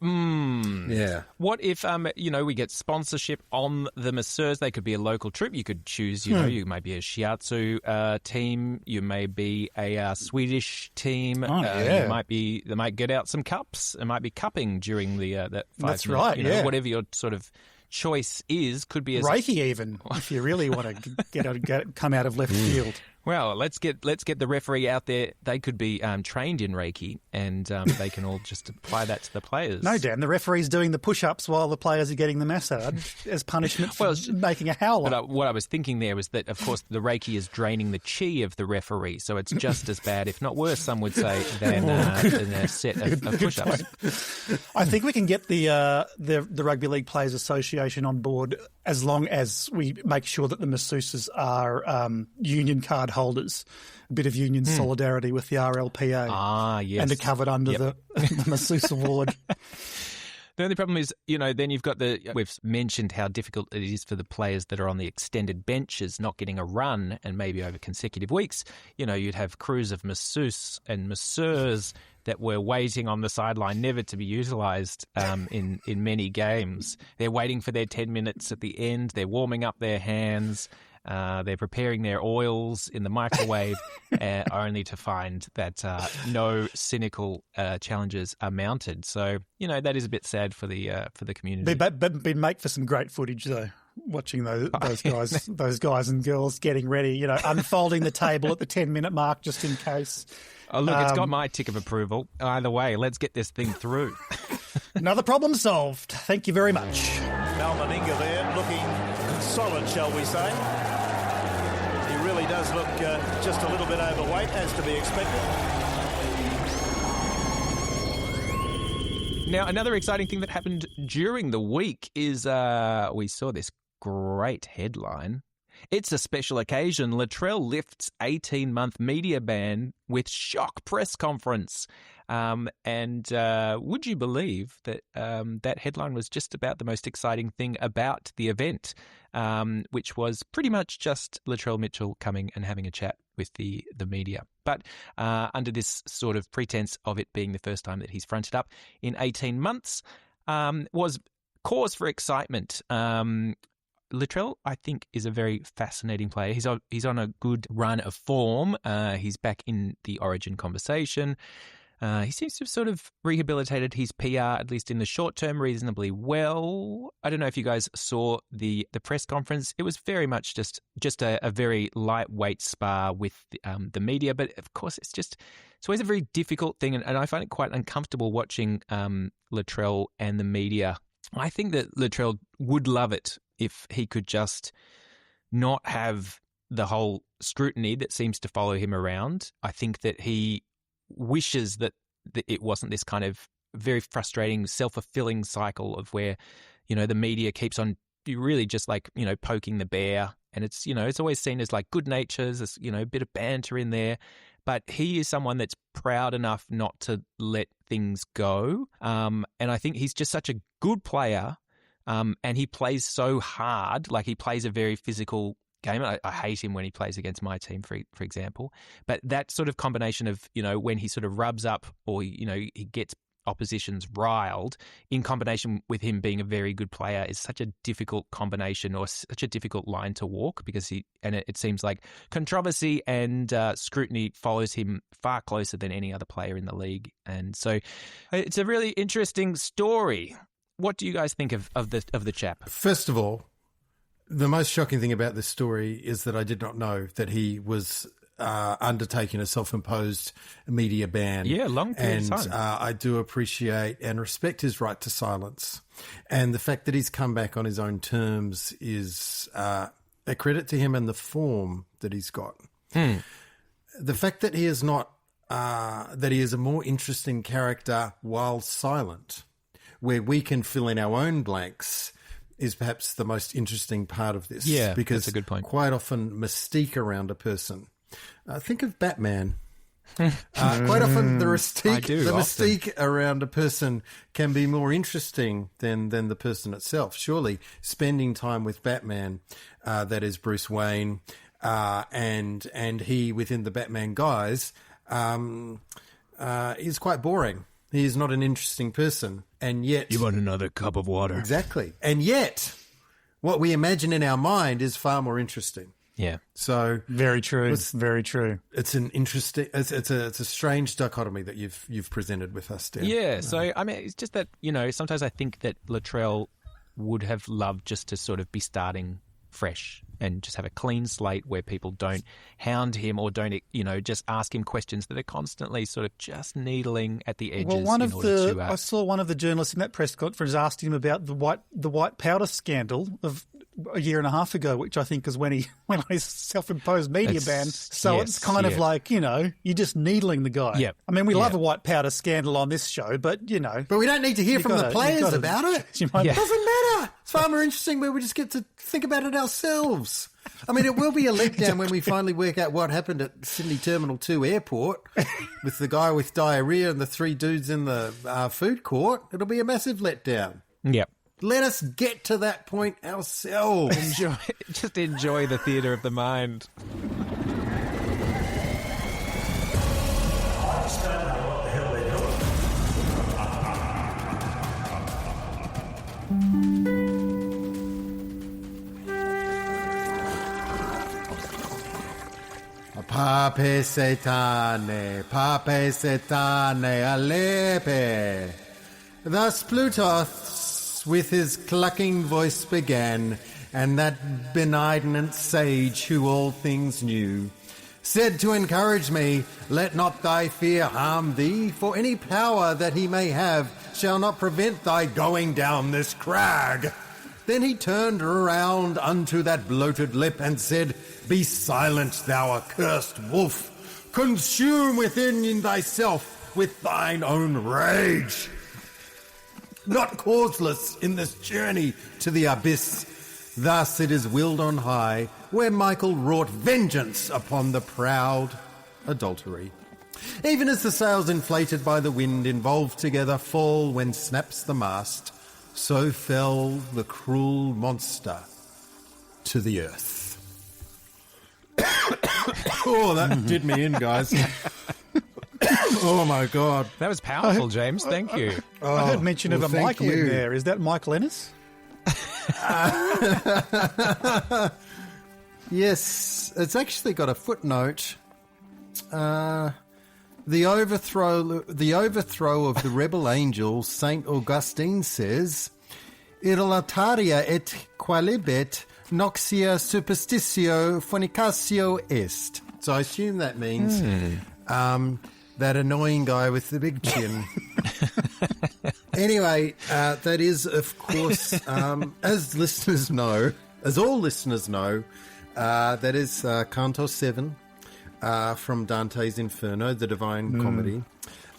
Yeah. What if we get sponsorship on the masseurs? They could be a local trip. You could choose. You may be a shiatsu team. You may be a Swedish team. They might get out some cups. It might be cupping during the that 5 That's minutes. right. Whatever your sort of choice is, could be Reiki even, if you really want to come out of left field. Well, let's get the referee out there. They could be trained in Reiki, and they can all just apply that to the players. No, Dan, the referee's doing the push-ups while the players are getting the massage as punishment for making a howler. But what I was thinking there was that, of course, the Reiki is draining the chi of the referee, so it's just as bad, if not worse, some would say, than a set of push-ups. I think we can get the Rugby League Players Association on board as long as we make sure that the masseuses are union card holders. A bit of union solidarity with the RLPA. Ah, yes. And are covered under the masseuse award. The only problem is, then you've got we've mentioned how difficult it is for the players that are on the extended benches not getting a run, and maybe over consecutive weeks. You'd have crews of masseuse and masseurs that were waiting on the sideline, never to be utilised in many games. They're waiting for their 10 minutes at the end. They're warming up their hands. They're preparing their oils in the microwave, only to find that no cynical challenges are mounted. So that is a bit sad for the community. Been make for some great footage though. Watching those guys and girls getting ready, unfolding the table at the 10-minute mark just in case. Oh, look, it's got my tick of approval. Either way, let's get this thing through. Another problem solved. Thank you very much. Mal Meninga there, looking solid, shall we say. He really does look just a little bit overweight, as to be expected. Now, another exciting thing that happened during the week is we saw this great headline. It's a special occasion. Latrell lifts 18-month media ban with shock press conference. And would you believe that that headline was just about the most exciting thing about the event, which was pretty much just Latrell Mitchell coming and having a chat with the media. But under this sort of pretense of it being the first time that he's fronted up in 18 months, was cause for excitement. Latrell, I think, is a very fascinating player. He's on a good run of form. He's back in the Origin conversation. He seems to have sort of rehabilitated his PR, at least in the short term, reasonably well. I don't know if you guys saw the press conference. It was very much just a very lightweight spar with the media. But, of course, it's always a very difficult thing, and I find it quite uncomfortable watching Latrell and the media. I think that Latrell would love it if he could just not have the whole scrutiny that seems to follow him around. I think that he wishes that it wasn't this kind of very frustrating, self-fulfilling cycle of where, the media keeps on really just like, poking the bear. And it's, it's always seen as like good natures, as, a bit of banter in there. But he is someone that's proud enough not to let things go. And I think he's just such a good player. And he plays so hard, like he plays a very physical game. I hate him when he plays against my team, for example. But that sort of combination of, when he sort of rubs up or, he gets oppositions riled in combination with him being a very good player is such a difficult combination or such a difficult line to walk because it seems like controversy and scrutiny follows him far closer than any other player in the league. And so it's a really interesting story. What do you guys think of the chap? First of all, the most shocking thing about this story is that I did not know that he was undertaking a self-imposed media ban. Yeah, long period of time. And I do appreciate and respect his right to silence. And the fact that he's come back on his own terms is a credit to him and the form that he's got. The fact that he is not, that he is a more interesting character while silent, where we can fill in our own blanks, is perhaps the most interesting part of this. Yeah, because that's a good point. Quite often mystique around a person. Think of Batman. Quite often the mystique around a person can be more interesting than the person itself. Surely spending time with Batman, that is Bruce Wayne, and he within the Batman guise, is quite boring. He is not an interesting person, and yet... You want another cup of water? Exactly. And yet, what we imagine in our mind is far more interesting. Yeah. So very true. Very true. It's an interesting. It's a strange dichotomy that you've presented with us, Dan. Yeah. So I mean, it's just that, you know, sometimes I think that Latrell would have loved just to sort of be starting fresh and just have a clean slate where people don't hound him or don't, you know, just ask him questions that are constantly sort of just needling at the edges. Well, I saw one of the journalists in that press conference asked him about the white powder scandal of a year and a half ago, which I think is when he self-imposed media ban. So it's kind of like, you know, you're just needling the guy. Yeah. I mean, we love a white powder scandal on this show, but, you know. But we don't need to hear from the players about it. It doesn't matter. It's far more interesting where we just get to think about it ourselves. I mean, it will be a letdown when we finally work out what happened at Sydney Terminal 2 Airport with the guy with diarrhea and the three dudes in the food court. It'll be a massive letdown. Yep. Let us get to that point ourselves. Enjoy the theatre of the mind. Pape setane, alepe. Thus Plutarch with his clucking voice began, and that benignant sage who all things knew said to encourage me, let not thy fear harm thee, for any power that he may have shall not prevent thy going down this crag. Then he turned around unto that bloated lip and said, be silent, thou accursed wolf. Consume within thyself with thine own rage. Not causeless in this journey to the abyss. Thus it is willed on high, where Michael wrought vengeance upon the proud adultery. Even as the sails inflated by the wind involved together fall when snaps the mast, so fell the cruel monster to the earth. Oh, that did me in, guys. Oh, my God. That was powerful, James. Thank you. I heard mention of a Michael in there. Is that Michael Ennis? Yes, it's actually got a footnote. The overthrow of the rebel angel, Saint Augustine says, "Irlataria et qualibet noxia superstitio fornicatio est." So I assume that means that annoying guy with the big chin. Anyway, that is, of course, as listeners know, as all listeners know, that is Canto 7 from Dante's Inferno, the Divine Comedy.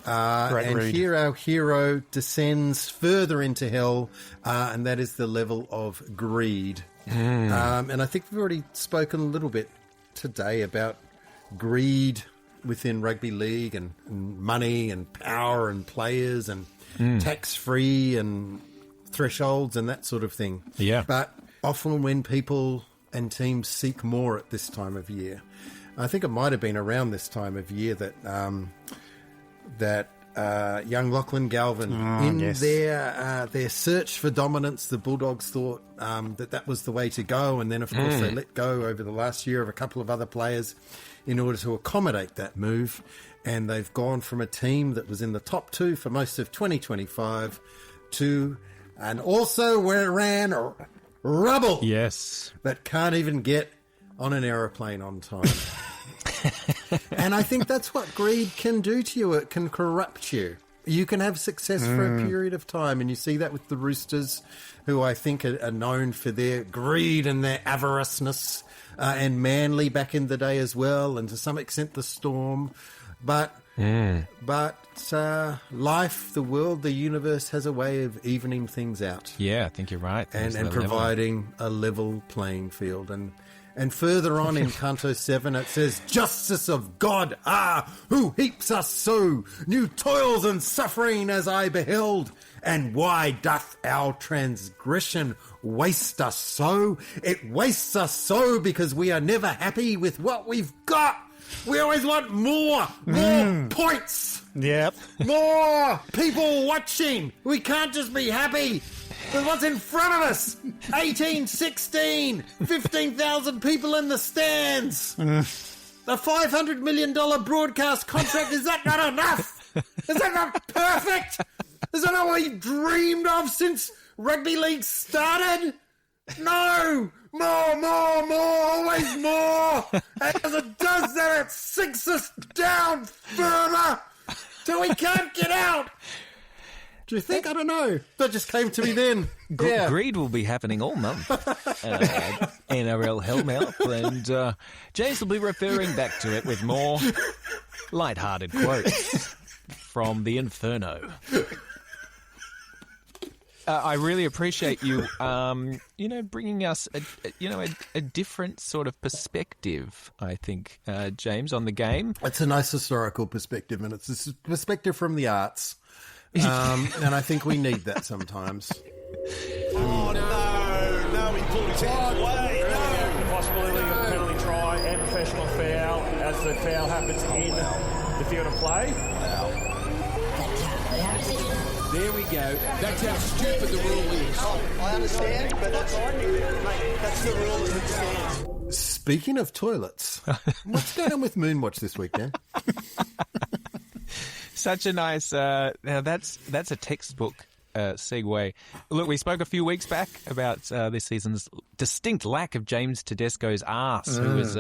And read. Here our hero descends further into hell, and that is the level of greed. And I think we've already spoken a little bit today about greed within rugby league and money and power and players and tax-free and thresholds and that sort of thing. Yeah. But often when people and teams seek more at this time of year, I think it might have been around this time of year that young Lachlan Galvin, their search for dominance, the Bulldogs thought that was the way to go. And then, of course, they let go over the last year of a couple of other players in order to accommodate that move. And they've gone from a team that was in the top two for most of 2025 to, and also where it ran rubble. Yes. That can't even get on an aeroplane on time. And I think that's what greed can do to you. It can corrupt you. You can have success for a period of time, and you see that with the Roosters, who I think are known for their greed and their avariceness, and Manly back in the day as well, and to some extent the Storm. But life, the world, the universe has a way of evening things out. Yeah, I think you're right. And providing a level playing field. And further on in Canto 7, it says, Justice of God, who heaps us so, new toils and suffering as I beheld. And why doth our transgression waste us so? It wastes us so because we are never happy with what we've got. We always want more points. Yep. More people watching. We can't just be happy with what's in front of us. 18-16, 15,000 people in the stands. The $500 million broadcast contract, is that not enough? Is that not perfect? Is that not what we dreamed of since rugby league started? No! More, always more! And as it does that, it sinks us down further till we can't get out! Do you think? I don't know. That just came to me then. Greed will be happening all month. NRL Hell, and James will be referring back to it with more light-hearted quotes from the Inferno. I really appreciate you, bringing us, a different sort of perspective, I think, James, on the game. It's a nice historical perspective, and it's a perspective from the arts. And I think we need that sometimes. Oh, no, he pulled his hands away. No. The possibility of a penalty try and professional foul as the foul happens in the field of play. There we go. That's how stupid the rule is. I understand, but that's the rule as it stands. Speaking of toilets, what's going on with Moonwatch this week, Dan? Such a nice. Now that's a textbook segue. Look, we spoke a few weeks back about this season's distinct lack of James Tedesco's arse, who was,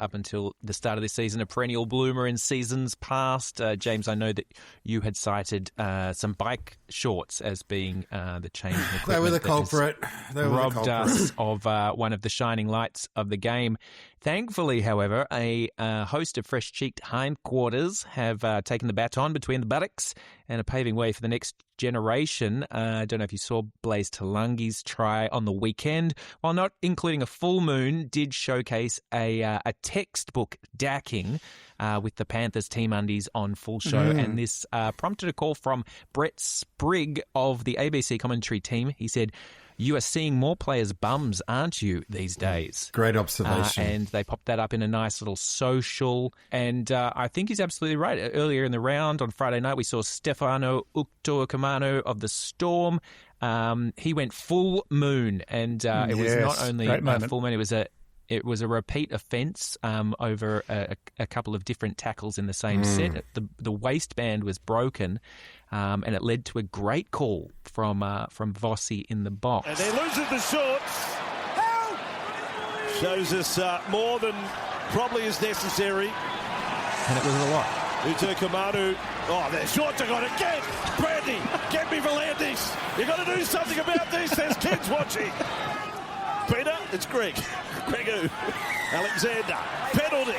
up until the start of this season, a perennial bloomer in seasons past. James, I know that you had cited some bike shorts as being the change in equipment. They were the culprit. Robbed us of one of the shining lights of the game. Thankfully, however, a host of fresh-cheeked hindquarters have taken the baton between the buttocks and are paving way for the next generation. I don't know if you saw Blaise Talangi's try on the weekend. While not including a full moon, did showcase a textbook dacking with the Panthers team undies on full show. And this prompted a call from Brett Sprigg of the ABC commentary team. He said, "You are seeing more players' bums, aren't you, these days?" Great observation. And they popped that up in a nice little social. And I think he's absolutely right. Earlier in the round on Friday night, we saw Stefano Utoikamanu of the Storm. He went full moon, and it was not only a full moon, it was a repeat offence over a couple of different tackles in the same set. The waistband was broken, and it led to a great call from Vossi in the box. And they lose the shorts. Help! Shows us more than probably is necessary. And it was a lot. Utoikamanu. Oh, their shorts are gone again. Brandy, get me Volandis. You've got to do something about this. There's kids watching. Peter, it's Greg. Gregu. Alexander. Penalty.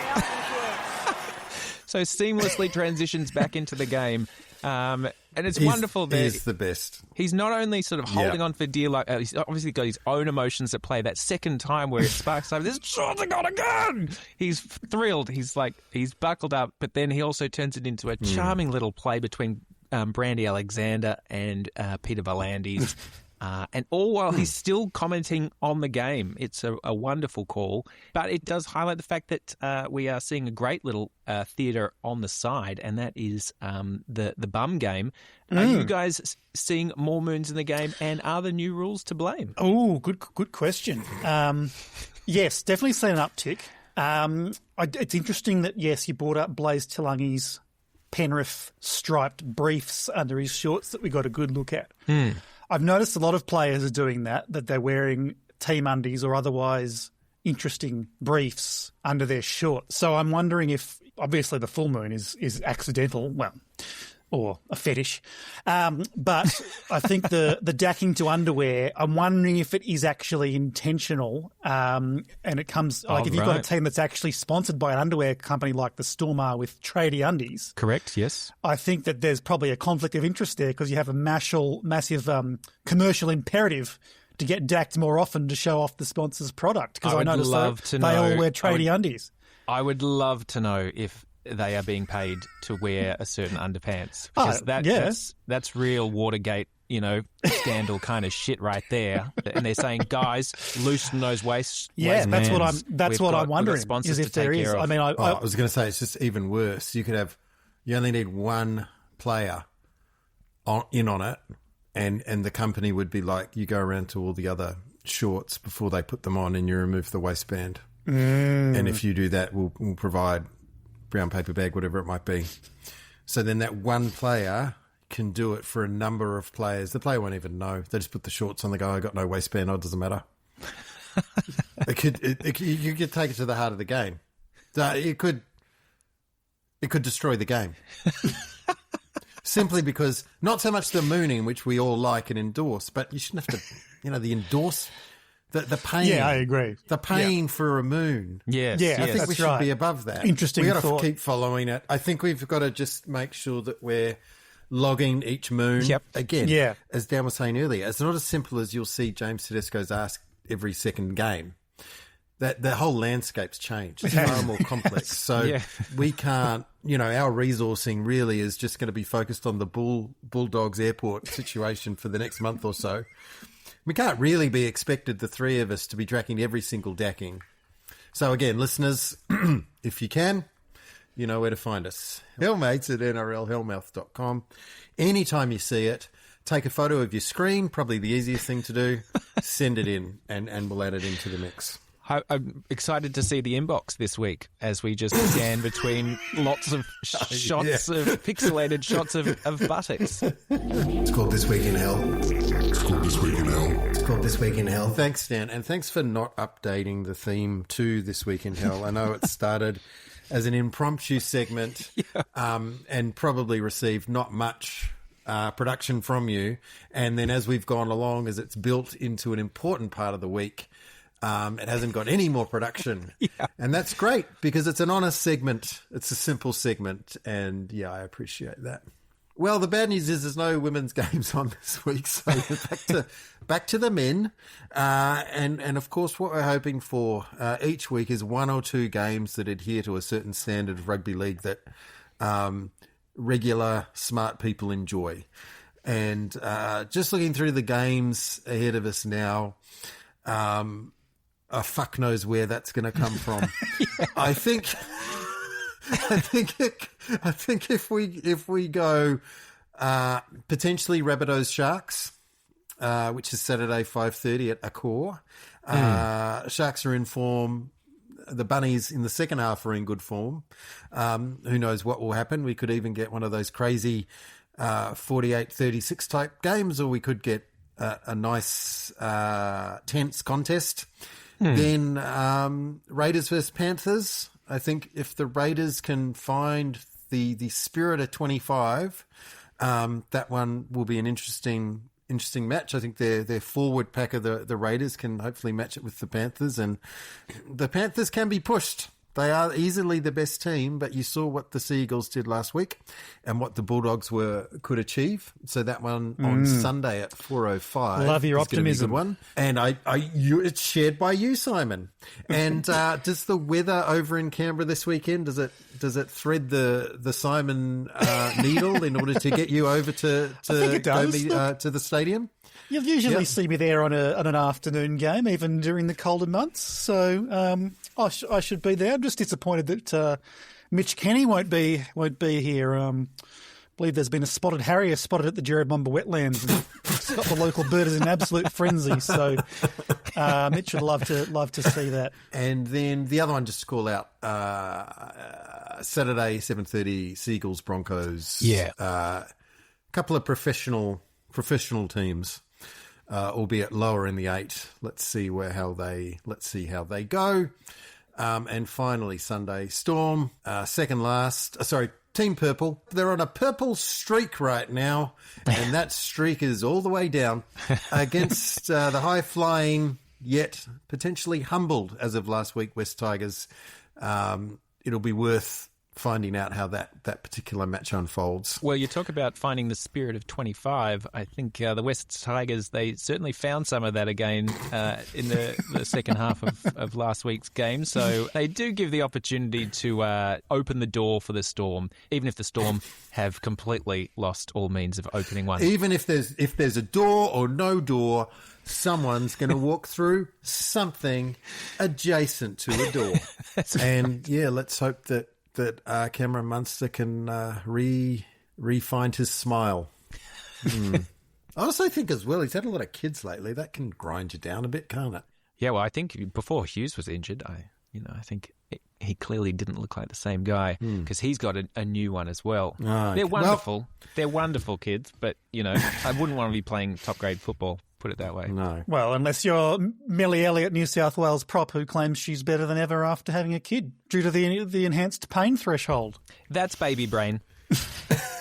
So seamlessly transitions back into the game. And it's wonderful that he's the best. He's not only sort of holding on for dear life, he's obviously got his own emotions at play. That second time where it sparks over, this shorts are gone again. He's thrilled. He's buckled up, but then he also turns it into a charming little play between Brandy Alexander and Peter Volandis. And all while he's still commenting on the game. It's a wonderful call, but it does highlight the fact that we are seeing a great little theatre on the side, and that is the bum game. Are you guys seeing more moons in the game, and are the new rules to blame? Oh, good question. Yes, definitely seen an uptick. It's interesting that, yes, you brought up Blaise Talangi's Penrith striped briefs under his shorts that we got a good look at. I've noticed a lot of players are doing that they're wearing team undies or otherwise interesting briefs under their shorts. So I'm wondering if, obviously the full moon is accidental, or a fetish. But I think the dacking to underwear, I'm wondering if it is actually intentional. And it comes, if you've got a team that's actually sponsored by an underwear company like the Storm are with tradie undies. Correct, yes. I think that there's probably a conflict of interest there because you have a massive commercial imperative to get dacked more often to show off the sponsor's product? Because I noticed they know, all wear tradie undies. I would love to know if they are being paid to wear a certain underpants. Because that's real Watergate, scandal kind of shit right there. And they're saying, guys, loosen those waists. Yeah, that's what I'm wondering. Is if there is. I mean, I was going to say it's just even worse. You only need one player in on it, and the company would be like, you go around to all the other shorts before they put them on, and you remove the waistband. And if you do that, we'll provide brown paper bag, whatever it might be. So then that one player can do it for a number of players. The player won't even know. They just put the shorts on the guy. I got no waistband. It doesn't matter. You could take it to the heart of the game. It could destroy the game. Simply because, not so much the mooning, which we all like and endorse, but you shouldn't have to, the endorse, the pain. Yeah, I agree. The pain for a moon. Yes. Yeah, I think we should be above that. Interesting We've got thought. to keep following it. I think we've got to just make sure that we're logging each moon. Yep. Again, as Dan was saying earlier, it's not as simple as you'll see James Tedesco's ask every second game. That the whole landscape's changed. It's far more complex. So we can't, our resourcing really is just going to be focused on the Bulldogs airport situation for the next month or so. We can't really be expected, the three of us, to be tracking every single dacking. So again, listeners, if you can, you know where to find us. Hellmates at nrlhellmouth.com. Anytime you see it, take a photo of your screen, probably the easiest thing to do, send it in and we'll add it into the mix. I'm excited to see the inbox this week as we just scan between lots of shots of pixelated shots of buttocks. It's called This Week in Hell. It's called This Week in Hell. It's called This Week in Hell. Thanks, Dan. And thanks for not updating the theme to This Week in Hell. I know it started as an impromptu segment and probably received not much production from you. And then as we've gone along, as it's built into an important part of the week, it hasn't got any more production. And that's great because it's an honest segment. It's a simple segment. And I appreciate that. Well, the bad news is there's no women's games on this week. So back to the men. And of course, what we're hoping for each week is one or two games that adhere to a certain standard of rugby league that regular smart people enjoy. And just looking through the games ahead of us now, fuck knows where that's going to come from. I think if we go potentially Rabbitohs Sharks, which is Saturday 5:30 at Accor. Sharks are in form. The Bunnies in the second half are in good form. Who knows what will happen? We could even get one of those crazy 48-36 type games, or we could get a nice tense contest. Then Raiders versus Panthers. I think if the Raiders can find the spirit of 25, that one will be an interesting match. I think their forward pack of the Raiders can hopefully match it with the Panthers, and the Panthers can be pushed. They are easily the best team, but you saw what the Seagulls did last week and what the Bulldogs could achieve. So that one on Sunday at 4:05. Love your optimism. Good one. And it's shared by you, Simon. And does the weather over in Canberra this weekend, does it thread the Simon needle in order to get you over to the stadium? You'll usually see me there on an afternoon game, even during the colder months. So I should be there. I'm just disappointed that Mitch Kenny won't be here. I believe there's been a spotted harrier spotted at the Jerrabumba wetlands. And it's got the local birders in absolute frenzy. So Mitch would love to see that. And then the other one, just to call out, Saturday 7:30 Seagulls Broncos. A couple of professional teams. Albeit lower in the 8. Let's see how they go. And finally, Sunday, Storm, second last. Team Purple. They're on a purple streak right now, and that streak is all the way down against the high-flying, yet potentially humbled, as of last week, West Tigers. It'll be worth finding out how that particular match unfolds. Well, you talk about finding the spirit of 25. I think the West Tigers, they certainly found some of that again in the second half of last week's game. So they do give the opportunity to open the door for the Storm, even if the Storm have completely lost all means of opening one. Even if there's a door or no door, someone's going to walk through something adjacent to a door. And, yeah, let's hope that Cameron Munster can re-find his smile. I also think as well, he's had a lot of kids lately. That can grind you down a bit, can't it? Yeah, well, I think before Hughes was injured, I think he clearly didn't look like the same guy because he's got a new one as well. Oh, They're wonderful. They're wonderful kids, but, I wouldn't want to be playing top-grade football. Put it that way. No. Well, unless you're Millie Elliott, New South Wales prop, who claims she's better than ever after having a kid due to the enhanced pain threshold. That's baby brain.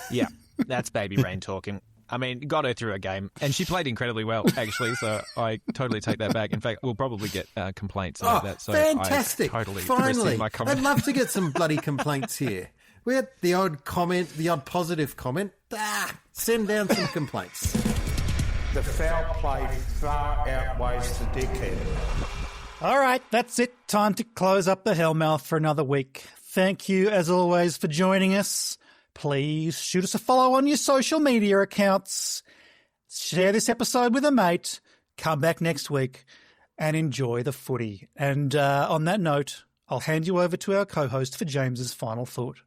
Yeah, that's baby brain talking. I mean, got her through a game, and she played incredibly well, actually, so I totally take that back. In fact, we'll probably get complaints about that. So fantastic. I totally Finally. my comment. I'd love to get some bloody complaints here. We had the odd comment, the odd positive comment. Send down some complaints. The foul play far outweighs the dickhead. All right, that's it. Time to close up the Hellmouth for another week. Thank you, as always, for joining us. Please shoot us a follow on your social media accounts. Share this episode with a mate. Come back next week and enjoy the footy. And on that note, I'll hand you over to our co-host for James's final thought.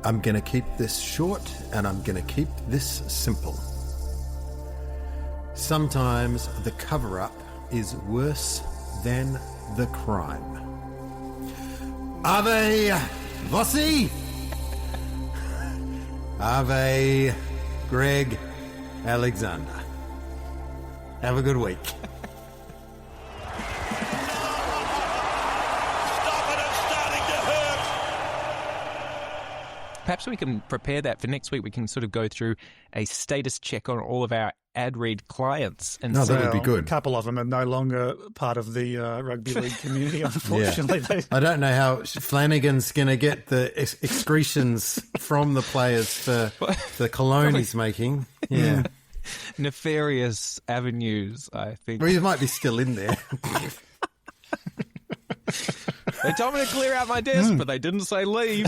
I'm going to keep this short and I'm going to keep this simple. Sometimes the cover-up is worse than the crime. Ave Vossi! Ave Greg Alexander. Have a good week. Perhaps we can prepare that for next week. We can sort of go through a status check on all of our ad read clients. And that would be good. A couple of them are no longer part of the rugby league community, unfortunately. Yeah. I don't know how Flanagan's going to get the excretions from the players for the cologne he's making. Yeah. Nefarious avenues, I think. Well, he might be still in there. They told me to clear out my desk, but they didn't say leave.